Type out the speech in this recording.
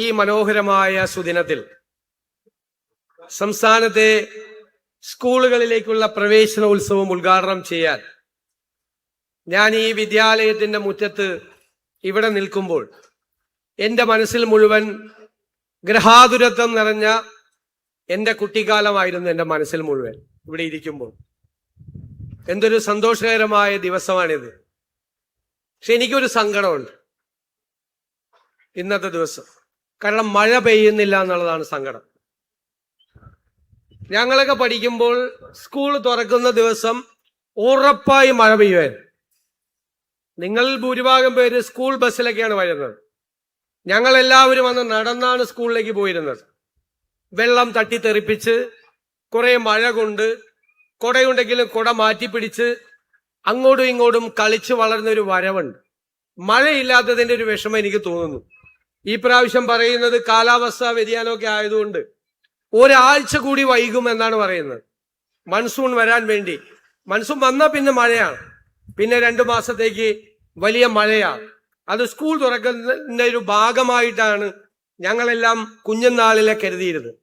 ഈ മനോഹരമായ സുദിനത്തിൽ സംസ്ഥാനത്തെ സ്കൂളുകളിലേക്കുള്ള പ്രവേശന ഉത്സവം ഉദ്ഘാടനം ചെയ്യാൻ ഞാൻ ഈ വിദ്യാലയത്തിന്റെ മുറ്റത്ത് ഇവിടെ നിൽക്കുമ്പോൾ എൻ്റെ മനസ്സിൽ മുഴുവൻ ഗ്രഹാതുരത്വം നിറഞ്ഞ എൻ്റെ കുട്ടിക്കാലമായിരുന്നു. എൻ്റെ മനസ്സിൽ മുഴുവൻ ഇവിടെ ഇരിക്കുമ്പോൾ എന്തൊരു സന്തോഷകരമായ ദിവസമാണിത്. പക്ഷെ എനിക്കൊരു സങ്കടമുണ്ട് ഇന്നത്തെ ദിവസം. കാരണം മഴ പെയ്യുന്നില്ല എന്നുള്ളതാണ് സങ്കടം. ഞങ്ങളൊക്കെ പഠിക്കുമ്പോൾ സ്കൂൾ തുറക്കുന്ന ദിവസം ഉറപ്പായി മഴ പെയ്യുമായിരുന്നു. നിങ്ങൾ ഭൂരിഭാഗം പേര് സ്കൂൾ ബസ്സിലൊക്കെയാണ് വരുന്നത്. ഞങ്ങളെല്ലാവരും അന്ന് നടന്നാണ് സ്കൂളിലേക്ക് പോയിരുന്നത്. വെള്ളം തട്ടിത്തെറിപ്പിച്ച് കുറെ മഴ കൊണ്ട് കുടയുണ്ടെങ്കിലും കുട മാറ്റിപ്പിടിച്ച് അങ്ങോട്ടും ഇങ്ങോട്ടും കളിച്ച് വളർന്ന ഒരു വരവുണ്ട്. മഴയില്ലാത്തതിന്റെ ഒരു വിഷമം എനിക്ക് തോന്നുന്നു. ഈ പ്രാവശ്യം പറയുന്നത് കാലാവസ്ഥാ വ്യതിയാനമൊക്കെ ആയതുകൊണ്ട് ഒരാഴ്ച കൂടി വൈകും എന്നാണ് പറയുന്നത് മൺസൂൺ വരാൻ വേണ്ടി. മൺസൂൺ വന്നാൽ പിന്നെ മഴയാണ്, പിന്നെ 2 മാസത്തേക്ക് വലിയ മഴയാണ്. അത് സ്കൂൾ തുറക്കുന്നതിന്റെ ഒരു ഭാഗമായിട്ടാണ് ഞങ്ങളെല്ലാം കുഞ്ഞുനാളിലെ കരുതിയിരുന്നത്.